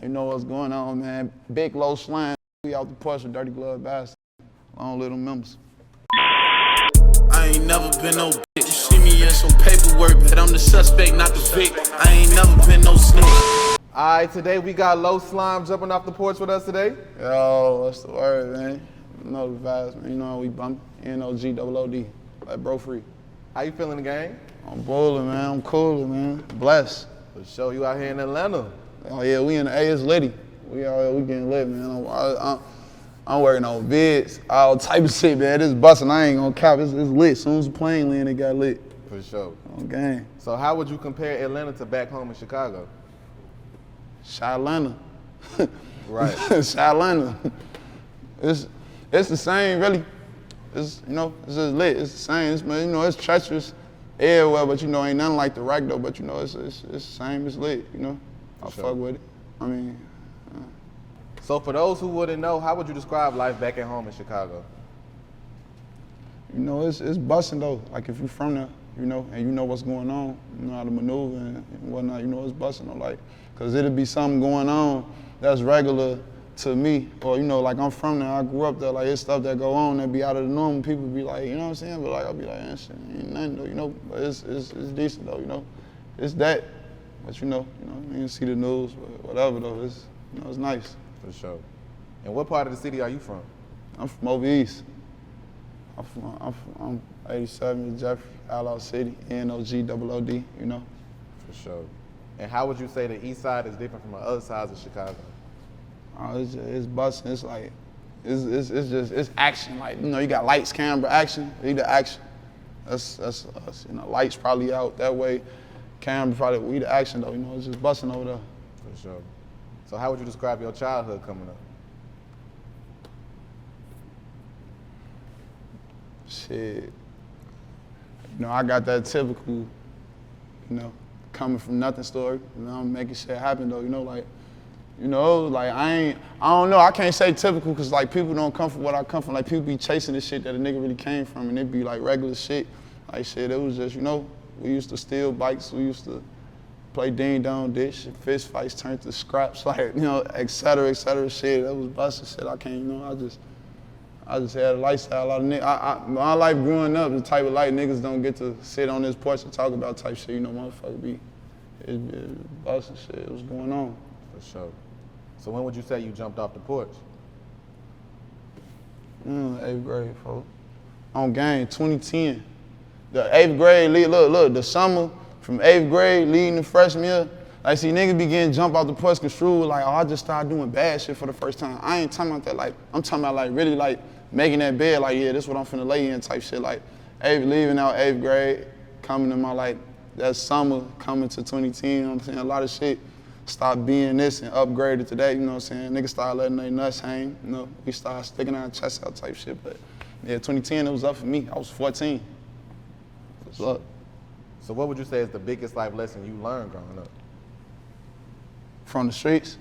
You know what's going on, man. Big low slang. We out the porch with Dirty Glove Bastard. Long little members. I ain't never been no bitch. You see me in some paperwork, but I'm the suspect, not the vic. I ain't never been no snitch. Alright, today we got Low Slime jumping off the porch with us today. Yo, what's the word, man? You know the vibes, man. You know how we bump. NoGoodMonopoly. Like, bro free. How you feeling, gang? I'm bowling, man. I'm cooling, man. Blessed. For sure, you out here in Atlanta. Oh, yeah, we in the A. It's litty. We out here, we getting lit, man. I'm working on vids, all type of shit, man. This busting, I ain't gonna cap. It's lit. As soon as the plane land, it got lit. For sure. Okay. So how would you compare Atlanta to back home in Chicago? Atlanta. Right. Atlanta. It's the same, really. It's, you know, it's just lit. It's the same. It's, you know, it's treacherous everywhere, but you know, ain't nothing like the rack though. But you know, it's the same. It's lit. You know, I fuck with it. I mean. So for those who wouldn't know, how would you describe life back at home in Chicago? You know, it's busting though. Like if you from there, you know, and you know what's going on, you know how to maneuver and whatnot. You know, it's busting though. Like, cause it'll be something going on that's regular to me, or you know, like I'm from there, I grew up there. Like it's stuff that go on that be out of the norm. People be like, you know what I'm saying? But like I'll be like, shit, ain't nothing though, you know. But it's decent though, you know. It's that, but you know, you see the news, whatever though. It's, you know, it's nice. For sure. And what part of the city are you from? I'm from over east. I'm 87 Jeffrey, Outlaw City, NoGoodMonopoly, you know. For sure. And how would you say the Eastside is different from the other sides of Chicago? It's busting. It's like, it's action. Like, you know, you got lights, camera, action. We the action. That's us. You know, lights probably out that way. Camera probably, we the action though. You know, it's just busting over there. For sure. So how would you describe your childhood coming up? Shit. You know, I got that typical, you know, coming from nothing story. You know, I'm making shit happen though. You know, like I don't know. I can't say typical because like people don't come from what I come from. Like people be chasing the shit that a nigga really came from, and it be like regular shit. Like shit, it was just, you know, we used to steal bikes. We used to play ding dong ditch, fist fights turned to scraps, like, you know, et cetera, shit. That was busting shit. I can't, you know, I just had a lifestyle. A lot of niggas, my life growing up, the type of life niggas don't get to sit on this porch and talk about type shit. You know, motherfucker be, it busting shit. It was going on. For sure. So when would you say you jumped off the porch? 8th grade, folks. On game, 2010. The 8th grade, look, the summer from 8th grade, leading the freshman year, like, see, niggas be getting jumped off the porch construed like, oh, I just started doing bad shit for the first time. I ain't talking about that, like, I'm talking about, like, really, like, making that bed, like, yeah, this what I'm finna lay in type shit, like, leaving out 8th grade, coming to my, like, that summer, coming to 2010, you know what I'm saying, a lot of shit stopped being this and upgraded to that, you know what I'm saying, niggas started letting their nuts hang, you know, we started sticking our chest out type shit, but, yeah, 2010, it was up for me, I was 14. What's up? So what would you say is the biggest life lesson you learned growing up? From the streets?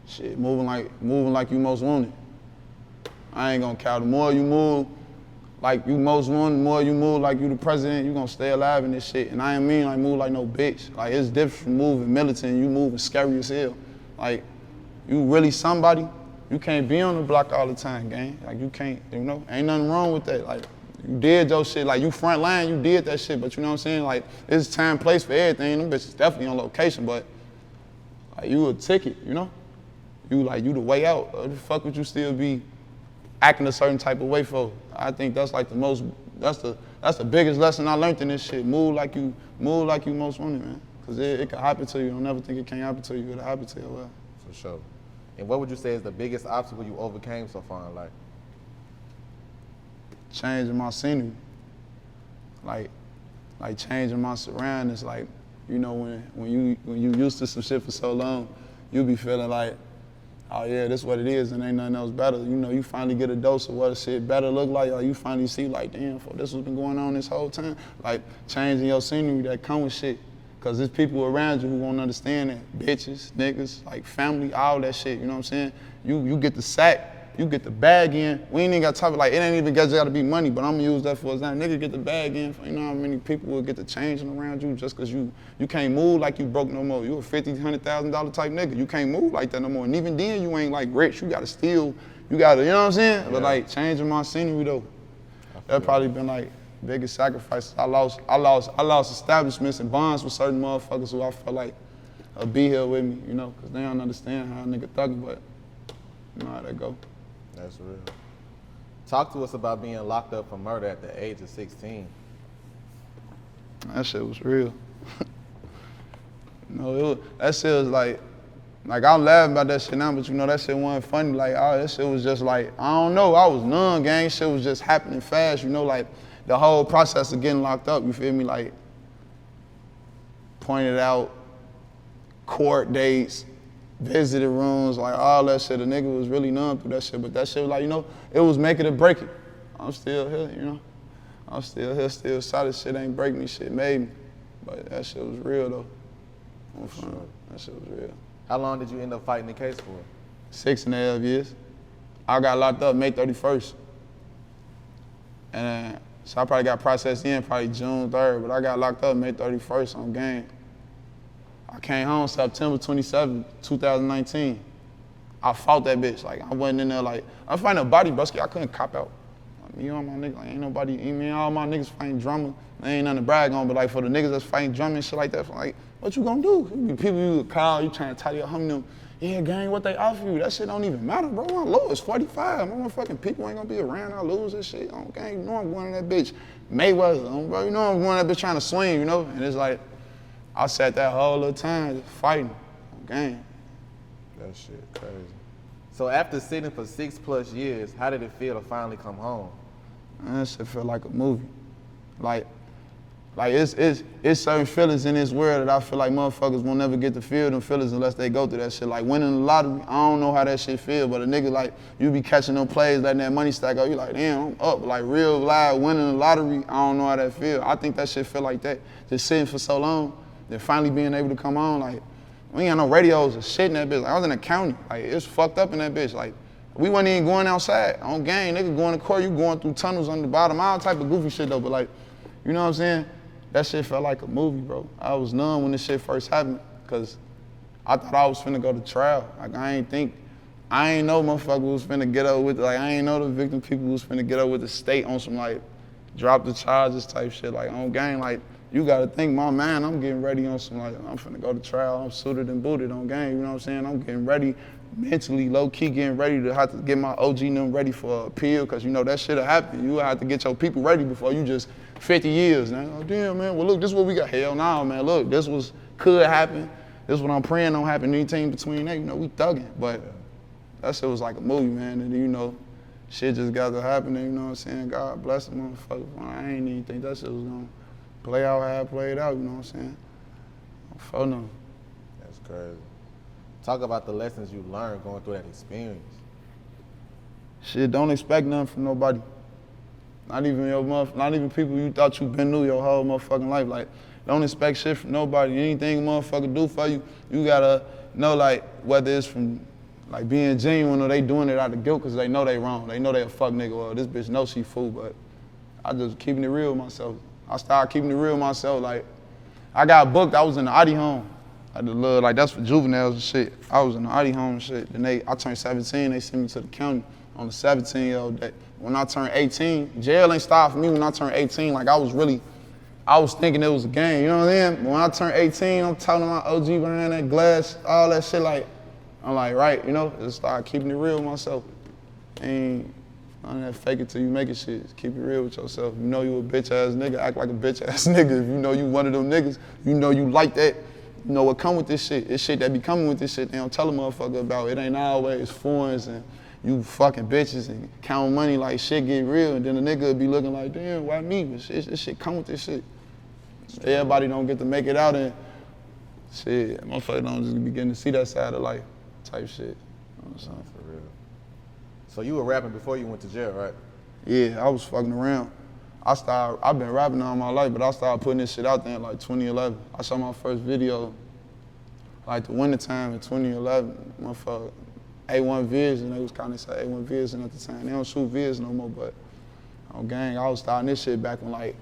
Shit, moving like you most wanted. I ain't gonna count. The more you move like you most wanted, the more you move like you the president, you gonna stay alive in this shit. And I ain't mean like move like no bitch. Like it's different from moving militant, you moving scary as hell. Like you really somebody, you can't be on the block all the time, gang. Like you can't, you know, ain't nothing wrong with that. Like you did your shit, like you front line, you did that shit, but you know what I'm saying? Like it's time, place for everything. Them bitches definitely on location, but like you a ticket, you know? You the way out. What the fuck would you still be acting a certain type of way for? I think that's like that's the biggest lesson I learned in this shit. Move like you most wanted, man. Cause it can happen to you. Don't never think it can't happen to you. It'll happen to you, well. For sure. And what would you say is the biggest obstacle you overcame so far in life? Changing my scenery. Like changing my surroundings. Like, you know, when you used to some shit for so long, you be feeling like, oh yeah, this is what it is and ain't nothing else better. You know, you finally get a dose of what a shit better look like, or you finally see like, damn, this what's been going on this whole time. Like changing your scenery that come with shit. Cause there's people around you who won't understand that. Bitches, niggas, like family, all that shit, you know what I'm saying? You get the sack, you get the bag in. We ain't even got to talk like, it ain't even got to be money, but I'm gonna use that for example. Nigga get the bag in, you know how many people will get the changing around you just cause you can't move like you broke no more. You a $50,000, $100,000 type nigga. You can't move like that no more. And even then you ain't like rich. You gotta steal, you know what I'm saying? Yeah. But like changing my scenery though, that probably been like biggest sacrifices. I lost establishments and bonds with certain motherfuckers who I felt like be here with me, you know, cause they don't understand how a nigga thugging, but you know how that go. That's real. Talk to us about being locked up for murder at the age of 16. That shit was real. That shit was like I'm laughing about that shit now, but you know that shit wasn't funny. Like, that shit was just like, I don't know, I was numb, gang. Shit was just happening fast, you know, like the whole process of getting locked up, you feel me? Like, pointed out, court dates, visitor rooms, like all that shit. The nigga was really numb through that shit, but that shit was like, you know, it was make it or break it. I'm still here, you know. I'm still here, still solid. Shit ain't break me, shit made me. But that shit was real though. Sure. That shit was real. How long did you end up fighting the case for? 6.5 years. I got locked up May 31st. And so I probably got processed in probably June 3rd, but I got locked up May 31st on game. I came home September 27, 2019. I fought that bitch. Like, I wasn't in there like, I'm fighting a body, broski. I couldn't cop out. Like, me and my niggas, like, ain't nobody, all my niggas fighting drama. They ain't nothing to brag on, but like for the niggas that's fighting drama and shit like that, like, what you gonna do? People you call, you trying to tidy up, them, yeah, gang, what they offer you? That shit don't even matter, bro. My low is 45. My motherfucking people ain't gonna be around. I lose this shit. Oh, gang, you know I'm going to that bitch. Mayweather, bro. You know I'm going to that bitch trying to swing, you know? And it's like, I sat that whole little time just fighting, gang. That shit crazy. So after sitting for 6+ years, how did it feel to finally come home? Man, that shit felt like a movie. Like it's certain feelings in this world that I feel like motherfuckers won't never get to feel them feelings unless they go through that shit. Like winning the lottery, I don't know how that shit feel, but a nigga like, you be catching them plays, letting that money stack up, you like, damn, I'm up. Like real live winning the lottery, I don't know how that feel. I think that shit feel like that. Just sitting for so long, then finally being able to come on, like, we ain't got no radios or shit in that bitch. Like, I was in the county, like, it's fucked up in that bitch. Like, we wasn't even going outside. On game, nigga going to court, you going through tunnels on the bottom, all type of goofy shit though, but like, you know what I'm saying? That shit felt like a movie, bro. I was numb when this shit first happened, cause I thought I was finna go to trial. Like, I ain't know motherfucker was finna get up with, like, I ain't know the victim people was finna get up with the state on some, like, drop the charges type shit. Like, on game, like, you gotta think, my man, I'm getting ready on some, like, I'm finna go to trial, I'm suited and booted on game, you know what I'm saying? I'm getting ready mentally, low-key getting ready to have to get my OG and them ready for appeal, cause you know that shit'll happen. You have to get your people ready before you just 50 years now. Oh, damn, man, well, look, this is what we got. Hell no, man, look, this could happen. This is what I'm praying don't happen anything between that. You know, we thugging, but that shit was like a movie, man, and you know, shit just got to happen, you know what I'm saying? God bless the motherfucker. I ain't even think that shit was gonna play out how it played out, you know what I'm saying? For no. That's crazy. Talk about the lessons you learned going through that experience. Shit, don't expect nothing from nobody. Not even people you thought you been through your whole motherfucking life. Like, don't expect shit from nobody. Anything a motherfucker do for you, you gotta know, like, whether it's from like being genuine or they doing it out of guilt because they know they wrong. They know they a fuck nigga or this bitch knows she fool, but I just keeping it real with myself. I started keeping it real with myself. Like, I got booked, I was in the Audi home. Like, that's for juveniles and shit. I was in the Audi home and shit. Then I turned 17, they sent me to the county on the 17-year-old day. When I turned 18, jail ain't stopped for me when I turned 18. Like, I was thinking it was a game, you know what I'm saying? When I turned 18, I'm talking to my OG behind that glass, all that shit, like, I'm like, right, you know? Just start keeping it real with myself. Ain't none of that fake it till you make it shit. Just keep it real with yourself. You know you a bitch ass nigga, act like a bitch ass nigga. If you know you one of them niggas, you know you like that. You know what come with this shit. It's shit that be coming with this shit they don't tell a motherfucker about. It ain't always foreigns and you fucking bitches and count money like shit get real, and then a nigga would be looking like, damn, why me? But this shit come with this shit. Everybody don't get to make it out, and shit, motherfucker don't just be getting to see that side of life type shit. You know what I'm saying? For real. So you were rapping before you went to jail, right? Yeah, I was fucking around. I've been rapping all my life, but I started putting this shit out there in like 2011. I shot my first video like the wintertime in 2011. Motherfucker, A1 Vision. They was kind of say A1 Vision at the time. They don't shoot vids no more, but on gang, I was starting this shit back when like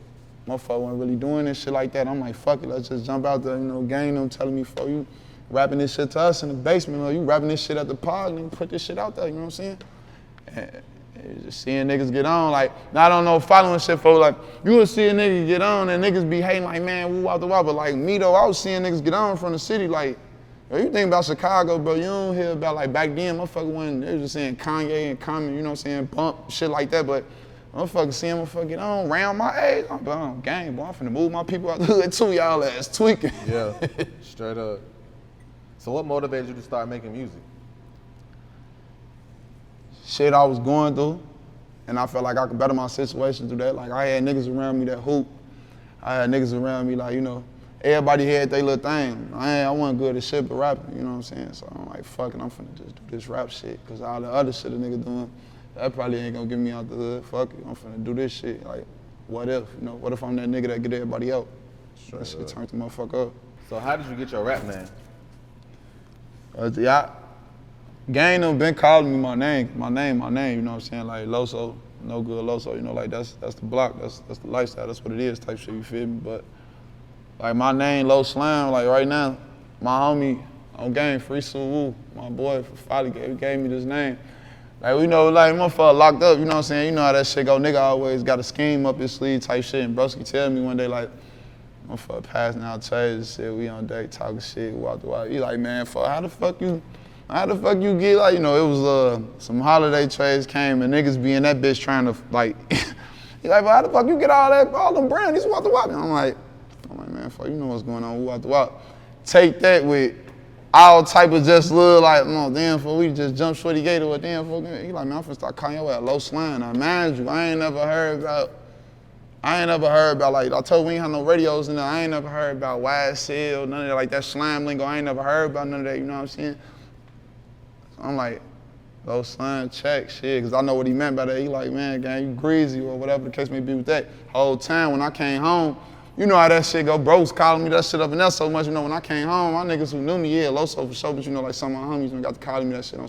motherfucker wasn't really doing this shit like that. I'm like, fuck it, let's just jump out there, gang them telling me, for you rapping this shit to us in the basement, or you rapping this shit at the park, and put this shit out there, you know what I'm saying? And just seeing niggas get on, like, I don't know, following shit for like, you would see a nigga get on and niggas be hating like, man, woo out the wall, but like me though, I was seeing niggas get on from the city, like, yo, you think about Chicago, bro, you don't hear about like back then, motherfucker when they was just saying Kanye and Common, you know what I'm saying, bump, shit like that, but motherfucker seeing motherfucker get on around my age, I'm like, gang, boy, I'm finna move my people out the hood too, y'all ass tweaking. Yeah, straight up. So what motivated you to start making music? Shit I was going through, and I felt like I could better my situation through that. Like I had niggas around me that hoop. I had niggas around me like, everybody had their little thing. I wasn't good at shit but rapping, you know what I'm saying? So I'm like, fuck it, I'm finna just do this rap shit, cause all the other shit a nigga doing, that probably ain't gonna get me out the hood. Fuck it, I'm finna do this shit. Like, what if, what if I'm that nigga that get everybody out? That shit turned the motherfucker up. So how did you get your rap name? Gang them been calling me my name, you know what I'm saying? Like Loso, no good Loso, like that's the block, that's the lifestyle, that's what it is type shit, you feel me? But like my name, Low Slam, like right now, my homie on game, Free Suwu, my boy for Folly gave me this name. Like we know, like motherfucker locked up, you know what I'm saying? You know how that shit go, nigga always got a scheme up his sleeve type shit, and broski tell me one day like, motherfucker passing out trays and shit, we on date talking shit, walk the walk. He like, man, fuck, how the fuck you get, like, it was some holiday trays came and niggas be in that bitch trying to, like, he like, but how the fuck you get all them brandies, walk the walk? I'm like, man, fuck, you know what's going on, walk the walk. Take that with all type of just little, like, no, damn, fuck, we just jump shorty gate or damn, fuck, he like, man, I'm finna start calling your ass Low Slam. Now, mind you, I ain't never heard about, like, I told you we ain't have no radios in there, I ain't never heard about YSL, none of that, like that slam lingo, I ain't never heard about none of that, you know what I'm saying? So I'm like, Low Slam, check, shit, because I know what he meant by that. He like, man, gang, you greasy or whatever the case may be with that. Whole time when I came home, you know how that shit go, bros calling me that shit up in there so much, when I came home, my niggas who knew me, yeah, Loso for sure, but like some of my homies got to calling me that shit on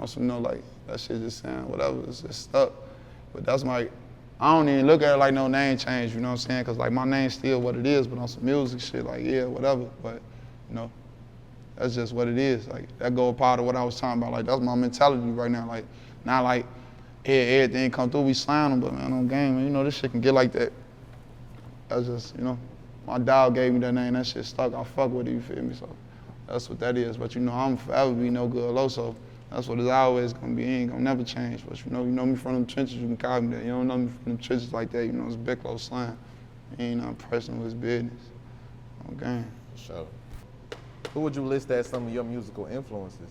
some, like, that shit just sound whatever, it's just stuck. But that's my, I don't even look at it like no name change, you know what I'm saying? Cause like my name's still what it is, but on some music shit, like, yeah, whatever, but, that's just what it is. Like, that go a part of what I was talking about. Like, that's my mentality right now. Like, not like, everything come through, we slam them, but man, on game, man, this shit can get like that. That's just, my dog gave me that name, that shit stuck. I fuck with it, you feel me? So that's what that is. But I'm forever be no good low, so that's what it's always gonna be. It ain't gonna never change. But you know me from them trenches, you can call me that. You don't know me from them trenches like that, it's big low slam. It ain't nothing personal, it's business. On game. For sure. Who would you list as some of your musical influences?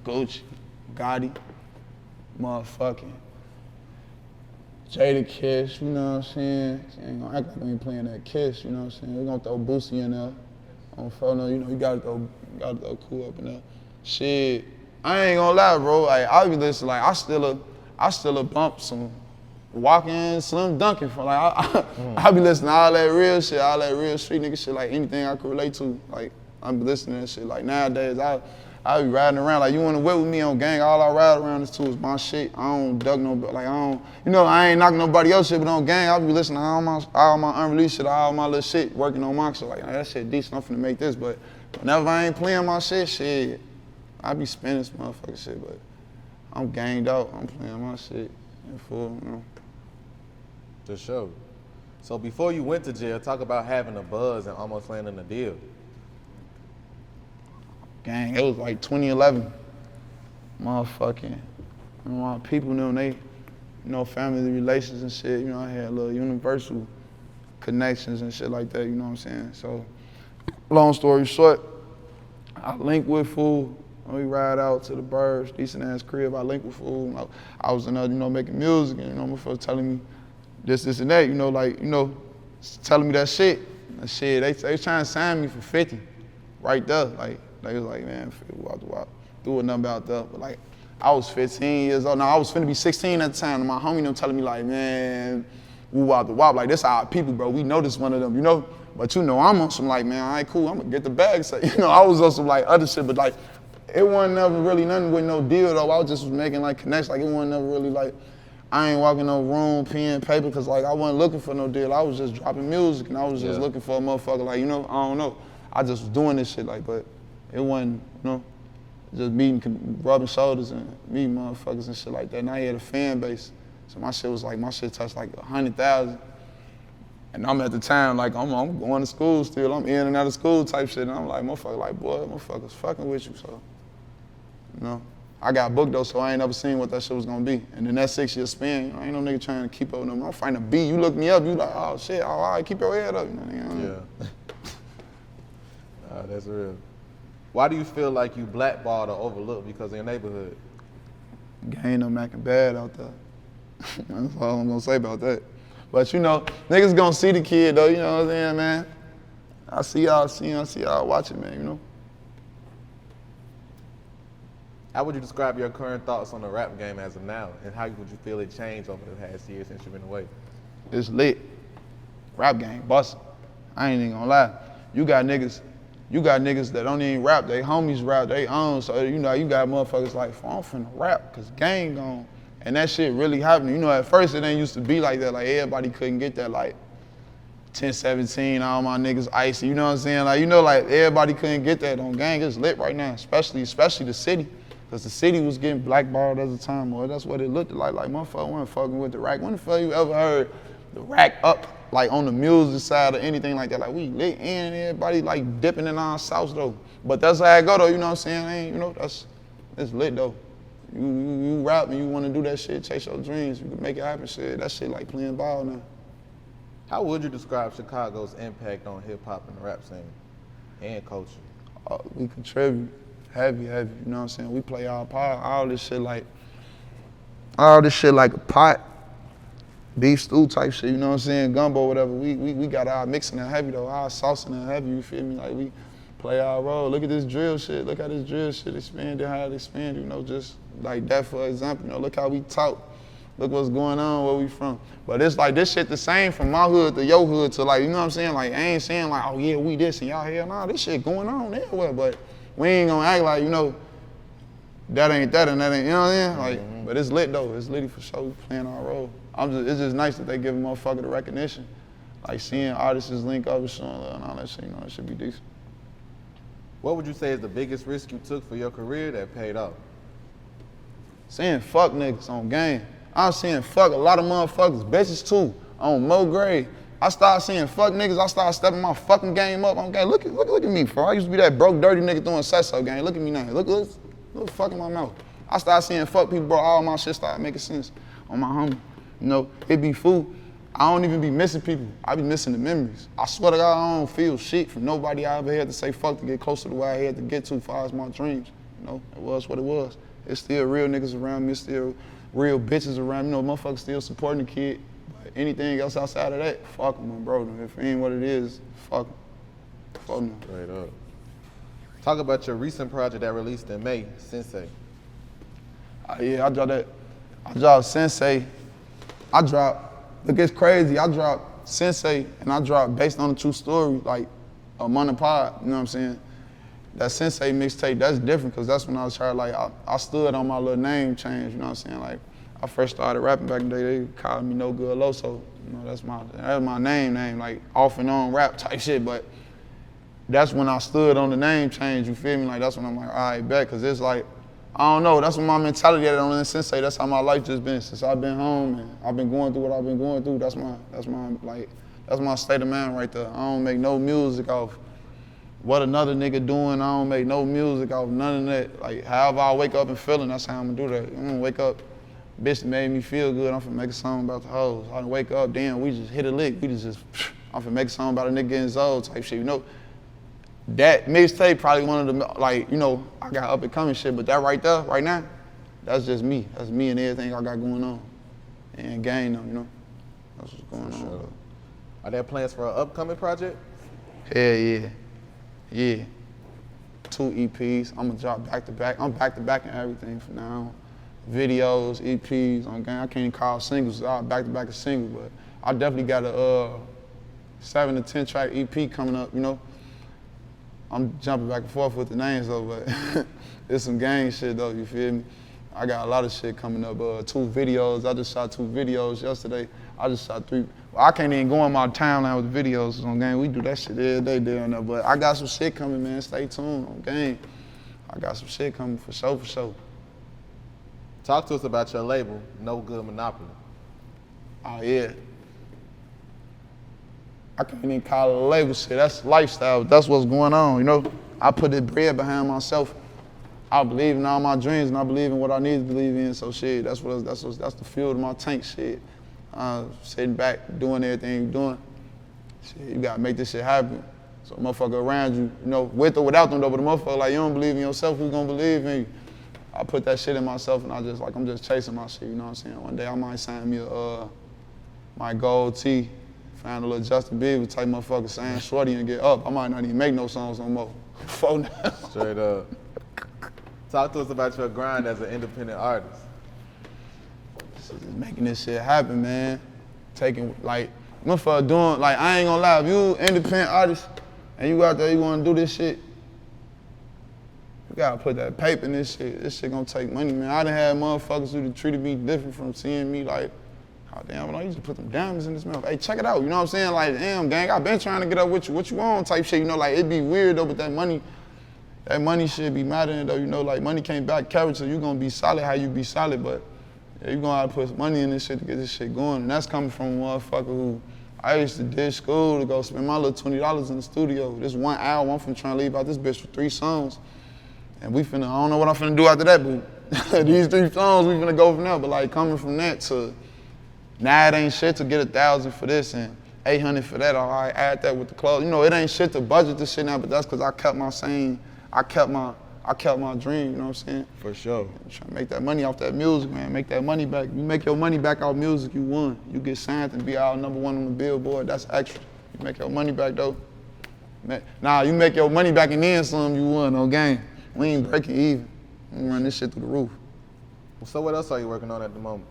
Gucci, Gotti, motherfucking Jada Kiss, you know what I'm saying? Ain't gonna act like we ain't playing that Kiss, you know what I'm saying? We're gonna throw Boosie in there. On phone, you gotta throw Cool up in there. Shit, I ain't gonna lie, bro. Like, I be listening, like, I still bump some Walking Slim Dunkin' for like I be listening to all that real shit, all that real street nigga shit, like anything I could relate to. Like I be listening to that shit. Like nowadays I be riding around, like you wanna whip with me on gang, all I ride around is to is my shit. I don't duck nobody, like I don't, I ain't knocking nobody else shit, but on gang I be listening to all my unreleased shit, all my little shit, working on my shit. Like that shit decent, I'm finna make this, but whenever I ain't playing my shit, I be spinning some motherfucking shit, but I'm ganged out, I'm playing my shit in full, For sure. So before you went to jail, talk about having a buzz and almost landing a deal. Gang, it was like 2011. Motherfucking, my people knew they, family relations and shit. I had little universal connections and shit like that, you know what I'm saying? So, long story short, I linked with fool. We ride out to the Burbs, decent ass crib. I linked with fool. I was in there, making music, and my folks telling me this and that, telling me that shit. That shit, they trying to sign me for 50 right there. Like, they was like, man, do a number out there. But like, I was 15 years old. Now, I was finna be 16 at the time, and my homie them telling me like, man, woo out the wop. Like, this our people, bro. We know this one of them, you know? But you know, I'm on some like, man, all right, cool, I'm gonna get the bag. So, you know, I was on some like other shit, but like, it wasn't never really nothing with no deal though. I was just making like connects. Like, it wasn't never really like, I ain't walking no room, pen, paper, cause like I wasn't looking for no deal. I was just dropping music and I was just looking for a motherfucker like, you know, I don't know. I just was doing this shit like, but it wasn't, you know, just meeting, rubbing shoulders and meeting motherfuckers and shit like that. And I had a fan base. So my shit touched like 100,000. And I'm at the time like, I'm going to school still. I'm in and out of school type shit. And I'm like, motherfuckers fucking with you. So, you know, I got booked though, so I ain't never seen what that shit was gonna be. And then that 6-year span, you know, ain't no nigga trying to keep up with them. I'm fighting a B. You look me up, you like, oh shit, all right, keep your head up. You know? Yeah. That's real. Why do you feel like you blackballed or overlooked because of your neighborhood? Ain't no macking bad out there. That's all I'm gonna say about that. But you know, niggas gonna see the kid though, you know what I'm saying, man? I see y'all watching, man, you know? How would you describe your current thoughts on the rap game as of now, and how would you feel it changed over the past year since you've been away? It's lit. Rap game, bustin'. I ain't even gonna lie. You got niggas that don't even rap, they homies rap, they own, so you know, you got motherfuckers like, I'm finna rap, cause gang gone. And that shit really happening. You know, at first it ain't used to be like that, like everybody couldn't get that, like 10-17, all my niggas icy, you know what I'm saying? Like, you know, like everybody couldn't get that on gang. It's lit right now, especially the city. Cause the city was getting blackballed at the time, or that's what it looked like. Like, motherfucker wasn't fucking with the rack. When the fuck you ever heard the rack up, like on the music side or anything like that? Like, we lit in and everybody like dipping in our sauce though. But that's how it go though, you know what I'm saying? You know, it's lit though. You rap and you wanna do that shit, chase your dreams, you can make it happen, shit. That shit like playing ball now. How would you describe Chicago's impact on hip hop and the rap scene and culture? We contribute. Heavy, you know what I'm saying? We play our part, all this shit like a pot, beef stew type shit, you know what I'm saying? Gumbo, whatever. We got our mixing and heavy though, our saucing and heavy, you feel me? Like, we play our role. Look at this drill shit, look how this drill shit expanded, how it expanded, you know, just like that for example, you know, look how we talk. Look what's going on, where we from. But it's like this shit the same from my hood to your hood to like, you know what I'm saying? Like, I ain't saying like, oh yeah, we this and y'all here. Nah, this shit going on everywhere, but we ain't gonna act like, you know, that ain't that and that ain't, you know what I'm saying? Like, but it's lit though, it's litty for sure, we playing our role. It's just nice that they give a motherfucker the recognition. Like seeing artists link up and showing love and all that shit, you know, that should be decent. What would you say is the biggest risk you took for your career that paid off? Saying fuck niggas on game. I'm saying fuck a lot of motherfuckers, bitches too, on Mo Gray. I started saying fuck niggas, I started stepping my fucking game up on game. Look at me, bro. I used to be that broke, dirty nigga doing sex-up game. Look at me now. Look the fuck in my mouth. I started saying fuck people, bro. All my shit started making sense on my homie. You know, it be fool. I don't even be missing people. I be missing the memories. I swear to God, I don't feel shit from nobody I ever had to say fuck to get closer to where I had to get to as far as my dreams. You know, it was what it was. It's still real niggas around me. It's still real bitches around me. You know, motherfuckers still supporting the kid. Anything else outside of that, fuck them, bro. If it ain't what it is, fuck them. Fuck them. Straight up. Talk about your recent project that released in May, Sensei. Yeah, I dropped Sensei. Look, it's crazy. I dropped Sensei and I dropped based on a true story, like a monopod, you know what I'm saying? That Sensei mixtape, that's different because that's when I was trying, like, I stood on my little name change, you know what I'm saying? Like, I first started rapping back in the day, they called me No Good Loso. You know, that's my name, like off and on rap type shit, but that's when I stood on the name change, you feel me? Like, that's when I'm like, all right, bet, because it's like, I don't know, that's what my mentality at on the Sensei, that's how my life just been since I've been home and I've been going through what I've been going through. That's my state of mind right there. I don't make no music off what another nigga doing. I don't make no music off none of that. Like, however I wake up and feeling, that's how I'm gonna do that. I'm gonna wake up, bitch made me feel good, I'm finna make a song about the hoes. I wake up, damn, we just hit a lick. I'm finna make a song about a nigga getting old type shit, you know? That mixtape probably one of the, like, you know, I got up and coming shit, but that right there, right now, that's just me. That's me and everything I got going on. And gang them, you know? That's what's going on. Sure. Are there plans for an upcoming project? Hell yeah. Yeah. 2 EPs, I'm gonna drop back to back. I'm back to back in everything from now on. Videos, EPs, on gang. I can't even call singles, back to back a single, but I definitely got a 7 to 10 track EP coming up, you know. I'm jumping back and forth with the names though, but it's some gang shit though, you feel me? I got a lot of shit coming up, 2 videos. I just shot 2 videos yesterday. I just shot 3. Well, I can't even go on my timeline with videos on game. We do that shit every day down there, but I got some shit coming, man. Stay tuned on game. I got some shit coming for sure, for sure. Talk to us about your label, NoGoodMonopoly. Oh yeah. I can't even call it a label shit. That's lifestyle. That's what's going on, you know? I put the bread behind myself. I believe in all my dreams and I believe in what I need to believe in. So shit, that's the fuel to my tank shit. Sitting back, doing everything you're doing. Shit, you gotta make this shit happen. So motherfucker around you, you know, with or without them though, but the motherfucker like you don't believe in yourself, who's gonna believe in you? I put that shit in myself and I'm just chasing my shit, you know what I'm saying? One day I might sign me my gold tee, find a little Justin Bieber type motherfucker saying shorty and get up. I might not even make no songs no more. Straight up. Talk to us about your grind as an independent artist. Just making this shit happen, man. Taking, like, motherfucker doing, like, I ain't gonna lie, if you independent artist and you out there, you wanna do this shit, you gotta put that paper in this shit. This shit gonna take money, man. I done had motherfuckers who treated me different from seeing me like, oh damn, I used to put them diamonds in this mouth. Hey, check it out, you know what I'm saying? Like, damn, gang, I been trying to get up with you. What you want type shit, you know, like, it'd be weird though, but that money should be mattering though, you know, like money can't back character. You gonna be solid how you be solid, but yeah, you gonna have to put money in this shit to get this shit going. And that's coming from a motherfucker who, I used to ditch school to go spend my little $20 in the studio. This 1 hour, I'm finna try to leave out this bitch for 3 songs. And we finna, I don't know what I'm finna do after that, but these 3 songs, we finna go from there. But like coming from that to, now it ain't shit to get 1,000 for this and 800 for that, or I add that with the clothes. You know, it ain't shit to budget this shit now, but that's cause I kept my dream, you know what I'm saying? For sure. I'm trying to make that money off that music, man. Make that money back. You make your money back off music, you won. You get signed and be our #1 on the Billboard, that's extra. You make your money back though. Nah, you make your money back and then some, you won, no game. We ain't breaking even. We run this shit through the roof. So what else are you working on at the moment?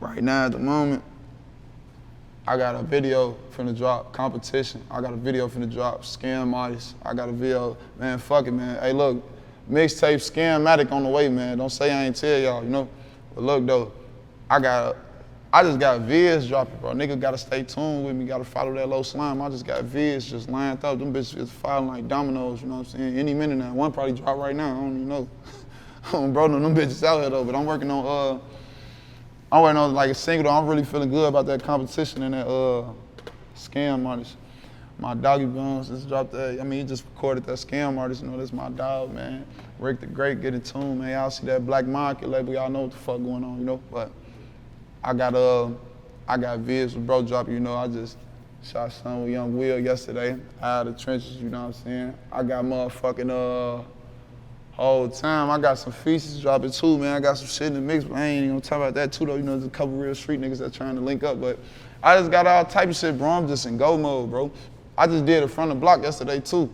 Right now at the moment, I got a video finna drop, competition. I got a video finna drop, Scam Artist. I got a video, man, fuck it, man. Hey, look, mixtape Scammatic on the way, man. Don't say I ain't tell y'all, you know? But look, though, I just got vids dropping, bro. Nigga gotta stay tuned with me, gotta follow that low slime. I just got vids just lined up. Them bitches just filing like dominoes, you know what I'm saying? Any minute now. One probably drop right now, I don't even know. Bro, no, them bitches out here, though, but I'm working on like a single. I'm really feeling good about that competition and that Scam Artist. My doggy Bones just dropped that. I mean, he just recorded that Scam Artist. You know, that's my dog, man. Rick the Great, get in tune, man. Y'all see that Black Market label. Y'all know what the fuck going on, you know. But I got vids with bro dropping. You know, I just shot some with Young Will yesterday. Out of the trenches, you know what I'm saying. I got motherfucking whole time. I got some features dropping too, man. I got some shit in the mix, but I ain't even gonna talk about that too though. You know, there's a couple real street niggas that trying to link up, but I just got all type of shit, bro. I'm just in go mode, bro. I just did a front of block yesterday too,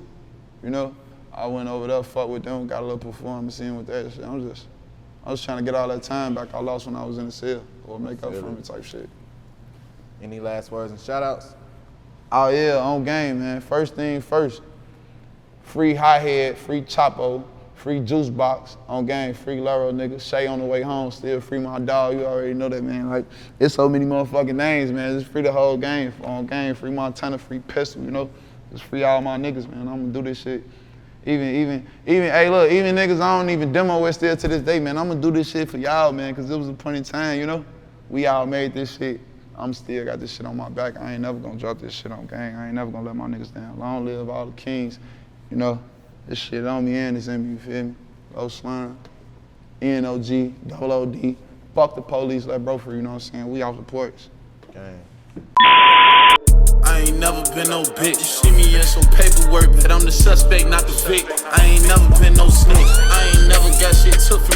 you know. I went over there, fucked with them, got a little performance in with that shit. I was trying to get all that time back I lost when I was in the cell, or make up from it type shit. Any last words and shout outs? Oh yeah, on game, man. First thing first, free hi-hat, free Chapo, free Juice Box, on game, free Laro, nigga. Shay on the way home, still free my dog, you already know that, man. Like, it's so many motherfucking names, man. Just free the whole game, on game, free Montana, free Pistol, you know. Just free all my niggas, man. I'm gonna do this shit. Even, hey look, even niggas I don't even demo with still to this day, man. I'm gonna do this shit for y'all, man, cause it was a point in time, you know? We all made this shit. I'm still got this shit on my back. I ain't never gonna drop this shit on gang. I ain't never gonna let my niggas down. Long live all the kings, you know? This shit on me and it's in me, you feel me? Low slime, NOG, OOD, fuck the police, let bro free, you know what I'm saying? We off the porch. Gang. I ain't never been no bitch. See me in some paperwork, but I'm the suspect, not the vic. I ain't never been no snitch. I ain't never got shit took from